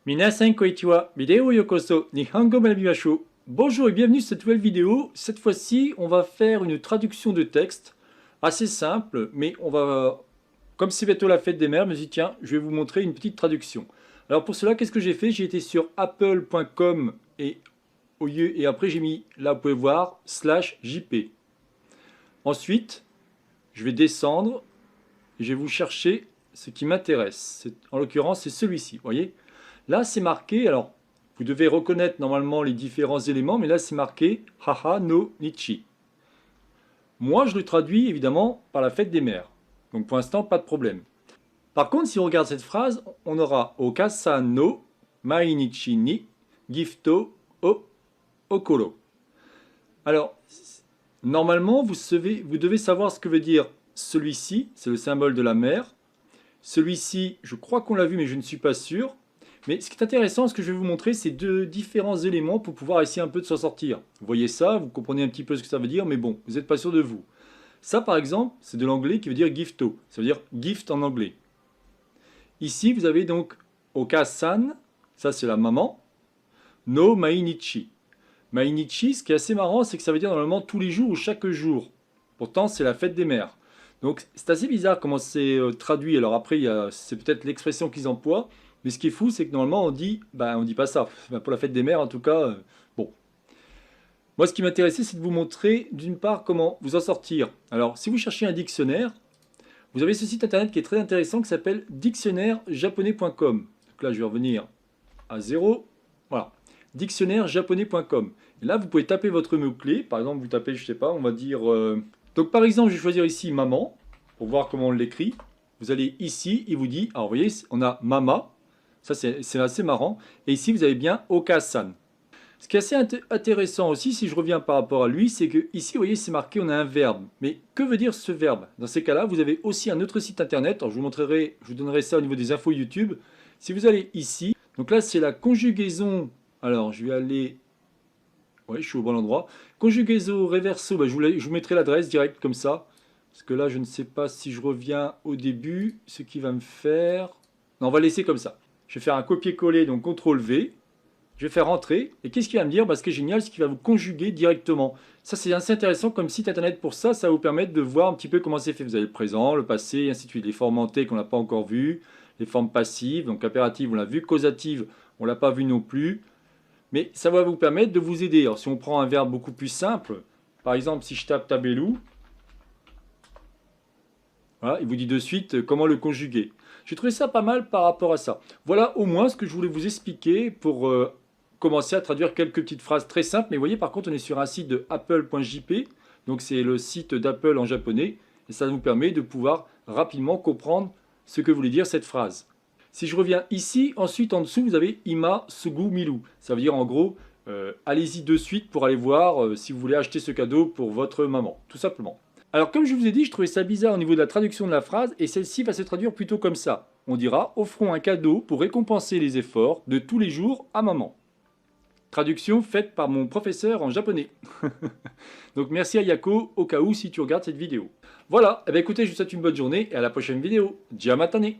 Minasan konnichiwa, vidéo yokoso, Nihongo malabimashou. Bonjour et bienvenue sur cette nouvelle vidéo. Cette fois-ci, on va faire une traduction de texte assez simple, mais on va, comme c'est bientôt la fête des mères, je me suis dit tiens, je vais vous montrer une petite traduction. Alors pour cela, qu'est-ce que j'ai fait? J'ai été sur apple.com et après j'ai mis, là vous pouvez voir, /jp. Ensuite, je vais descendre et je vais vous chercher ce qui m'intéresse. En l'occurrence, c'est celui-ci, vous voyez? Là, c'est marqué, alors, vous devez reconnaître normalement les différents éléments, mais là, c'est marqué Haha no Nichi. Moi, je le traduis évidemment par la fête des mères. Donc, pour l'instant, pas de problème. Par contre, si on regarde cette phrase, on aura Okasa no Mainichi ni Gifto o Okoro. Alors, normalement, vous devez savoir ce que veut dire celui-ci, c'est le symbole de la mère. Celui-ci, je crois qu'on l'a vu, mais je ne suis pas sûr. Mais ce qui est intéressant, ce que je vais vous montrer, c'est deux différents éléments pour pouvoir essayer un peu de s'en sortir. Vous voyez ça, vous comprenez un petit peu ce que ça veut dire, mais bon, vous n'êtes pas sûr de vous. Ça, par exemple, c'est de l'anglais qui veut dire gifto. Ça veut dire gift en anglais. Ici, vous avez donc Oka-san, ça c'est la maman. No mainichi. Mainichi, ce qui est assez marrant, c'est que ça veut dire normalement tous les jours ou chaque jour. Pourtant, c'est la fête des mères. Donc, c'est assez bizarre comment c'est traduit. Alors après, c'est peut-être l'expression qu'ils emploient. Mais ce qui est fou, c'est que normalement, on dit pas ça. Pour la fête des mères, en tout cas, bon. Moi, ce qui m'intéressait, c'est de vous montrer, d'une part, comment vous en sortir. Alors, si vous cherchez un dictionnaire, vous avez ce site internet qui est très intéressant, qui s'appelle dictionnaire-japonais.com. Donc là, je vais revenir à zéro. Voilà, dictionnaire-japonais.com. Et là, vous pouvez taper votre mot-clé. Par exemple, vous tapez, je sais pas, on va dire... Donc, par exemple, je vais choisir ici « maman », pour voir comment on l'écrit. Vous allez ici, il vous dit... Alors, vous voyez, on a « mama ». Ça, c'est assez marrant. Et ici, vous avez bien Oka-san. Ce qui est assez intéressant aussi, si je reviens par rapport à lui, c'est que ici, vous voyez, c'est marqué, on a un verbe. Mais que veut dire ce verbe? Dans ces cas-là, vous avez aussi un autre site internet. Alors, je vous donnerai ça au niveau des infos YouTube. Si vous allez ici, donc là, c'est la conjugaison. Alors, je vais aller... Oui, je suis au bon endroit. Conjugaison reverso, je vous mettrai l'adresse directe comme ça. Parce que là, je ne sais pas si je reviens au début, ce qui va me faire... Non, on va laisser comme ça. Je vais faire un copier-coller, donc CTRL-V. Je vais faire entrer. Et qu'est-ce qu'il va me dire? Ce qui est génial, c'est qu'il va vous conjuguer directement. Ça, c'est assez intéressant comme site internet pour ça. Ça va vous permettre de voir un petit peu comment c'est fait. Vous avez le présent, le passé, et ainsi de suite. Les formes mentées qu'on n'a pas encore vues. Les formes passives, donc impératives, on l'a vu. Causative, on ne l'a pas vu non plus. Mais ça va vous permettre de vous aider. Alors, si on prend un verbe beaucoup plus simple, par exemple, si je tape tabelou, voilà, il vous dit de suite comment le conjuguer. J'ai trouvé ça pas mal par rapport à ça. Voilà au moins ce que je voulais vous expliquer pour commencer à traduire quelques petites phrases très simples. Mais vous voyez, par contre, on est sur un site de apple.jp. Donc c'est le site d'Apple en japonais. Et ça nous permet de pouvoir rapidement comprendre ce que voulait dire cette phrase. Si je reviens ici, ensuite en dessous, vous avez Ima Sugu Miru. Ça veut dire en gros, allez-y de suite pour aller voir si vous voulez acheter ce cadeau pour votre maman. Tout simplement. Alors comme je vous ai dit, je trouvais ça bizarre au niveau de la traduction de la phrase et celle-ci va se traduire plutôt comme ça. On dira « Offrons un cadeau pour récompenser les efforts de tous les jours à maman ». Traduction faite par mon professeur en japonais. Donc merci à Yako au cas où si tu regardes cette vidéo. Voilà, écoutez, je vous souhaite une bonne journée et à la prochaine vidéo. Jamatane.